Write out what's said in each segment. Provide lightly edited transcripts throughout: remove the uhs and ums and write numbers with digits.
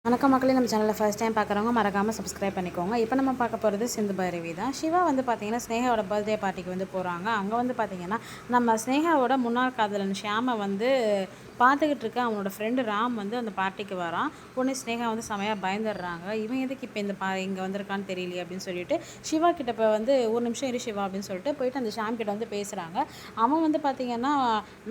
வணக்கம் மக்களே, நம்ம சேனலில் ஃபர்ஸ்ட் டைம் பார்க்குறவங்க மறக்காமல் சப்ஸ்கிரைப் பண்ணிக்கோங்க. இப்போ நம்ம பார்க்க போகிறது சிந்து பைரவி தான். சிவா வந்து பார்த்திங்கன்னா ஸ்னேகாவோட பர்த்டே பார்ட்டிக்கு வந்து போகிறாங்க. அங்கே வந்து பார்த்திங்கன்னா நம்ம ஸ்னேகாவோட முன்னாள் காதலன் ஷியாமை வந்து பார்த்துக்கிட்டு இருக்க அவனோட ஃப்ரெண்டு ராம் வந்து அந்த பார்ட்டிக்கு வரான். உடனே ஸ்னேகா வந்து செமையாக பயந்துடுறாங்க. இவன் எதுக்கு இப்போ இங்கே வந்திருக்கான்னு தெரியலையே அப்படின்னு சொல்லிட்டு சிவா கிட்ட இப்போ வந்து ஒரு நிமிஷம் இரு சிவா அப்படின்னு சொல்லிட்டு போயிட்டு அந்த ஷியாம் கிட்ட வந்து பேசுகிறாங்க. அவன் வந்து பார்த்திங்கன்னா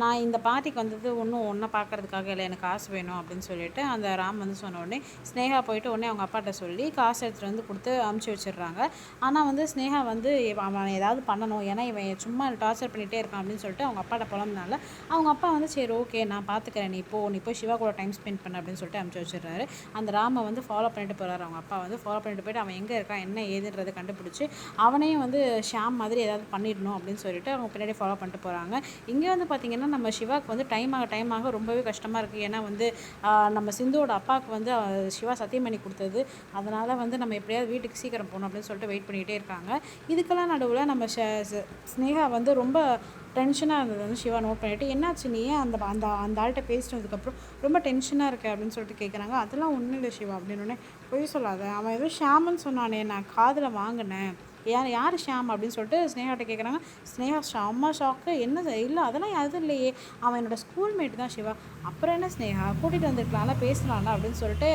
நான் இந்த பார்ட்டிக்கு வந்தது ஒன்றை பார்க்கறதுக்காக இல்லை, எனக்கு காசு வேணும் அப்படின்னு சொல்லிட்டு அந்த ராம் வந்து சொன்ன உடனே ஸ்னேகா போயிட்டு உடனே அவங்க அப்பாட்ட சொல்லி காசு எடுத்துகிட்டு வந்து கொடுத்து அமுச்சு வச்சிடுறாங்க. ஆனால் வந்து ஸ்னேகா வந்து அவன் ஏதாவது பண்ணணும், ஏன்னா இவன் சும்மா டார்ச்சர் பண்ணிகிட்டே இருக்கான் அப்படின்னு சொல்லிட்டு அவங்க அப்பாட்ட புலம்புனால அவங்க அப்பா வந்து சரி ஓகே நான் பார்த்துக்கிறேன், நீ போய் சிவா கூட டைம் ஸ்பெண்ட் பண்ண அப்படின்னு சொல்லிட்டு அமுச்சு வச்சிடுறாரு. அந்த ராமை வந்து ஃபாலோ பண்ணிட்டு போகிறாரு. அவங்க அப்பா வந்து ஃபாலோ பண்ணிட்டு போயிட்டு அவன் எங்கே இருக்கான் என்ன ஏதுன்றதை கண்டுபிடிச்சி அவனையும் வந்து ஷாம் மாதிரி ஏதாவது பண்ணிடணும் அப்படின்னு சொல்லிட்டு அவங்க பின்னாடி ஃபாலோ பண்ணிட்டு போகிறாங்க. இங்கே வந்து பார்த்திங்கன்னா நம்ம சிவாவுக்கு வந்து டைம் ஆக ரொம்பவே கஷ்டமாக இருக்குது. ஏன்னா வந்து நம்ம சிந்துவோட அப்பாவுக்கு வந்து சிவா சத்தியம் பண்ணி கொடுத்தது. அதனால் வந்து நம்ம எப்படியாவது வீட்டுக்கு சீக்கிரம் போகணும் அப்படின்னு சொல்லிட்டு வெயிட் பண்ணிகிட்டே இருக்காங்க. இதுக்கெல்லாம் நடுவில் நம்ம ஸ்னேகா வந்து ரொம்ப டென்ஷனாக இருந்தது வந்து சிவா நோட் பண்ணிவிட்டு என்னாச்சு நீ அந்த அந்த அந்த ஆள்கிட்ட பேசினதுக்கப்புறம் ரொம்ப டென்ஷனாக இருக்கு அப்படின்னு சொல்லிட்டு கேட்குறாங்க. அதெல்லாம் ஒன்றும் இல்லை சிவா அப்படின்னு பொய் சொல்லாத, அவன் எதுவும் ஷாமன்னு சொன்னானே, நான் காதில் வாங்கினேன், யார் ஷாம் அப்படின்னு சொல்லிட்டு ஸ்னேகாட்ட கேட்குறாங்க. ஸ்னேகா செம்ம ஷாக்கு, என்ன இல்லை அதெல்லாம் எதுவும் இல்லையே, அவன் என்னோடய ஸ்கூல்மேட் தான் சிவா, அப்புறம் என்ன ஸ்னேகா கூட்டிகிட்டு வந்துருக்கலாம்ல பேசலாம்ல அப்படின்னு சொல்லிட்டு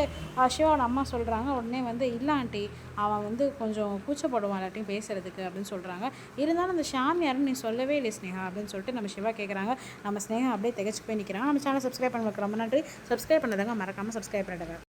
சிவாவோட அம்மா சொல்கிறாங்க. உடனே வந்து இல்லை ஆண்டி, அவன் வந்து கொஞ்சம் கூச்சப்படுவான் எல்லாத்தையும் பேசுகிறதுக்கு அப்படின்னு சொல்கிறாங்க. இருந்தாலும் அந்த ஷாம் யாருன்னு நீ சொல்லவே இல்லை ஸ்னேகா அப்படின்னு சொல்லிட்டு நம்ம சிவா கேட்குறாங்க. நம்ம ஸ்னேகா அப்படியே திகச்சு போய் நிற்கிறாங்க. நம்ம சேனல் சப்ஸ்கிரைப் பண்ண ரொம்ப நன்றி. சப்ஸ்கிரைப் பண்ணதாங்க மறக்காமல் சப்ஸ்கிரைப் பண்ணிடுங்க.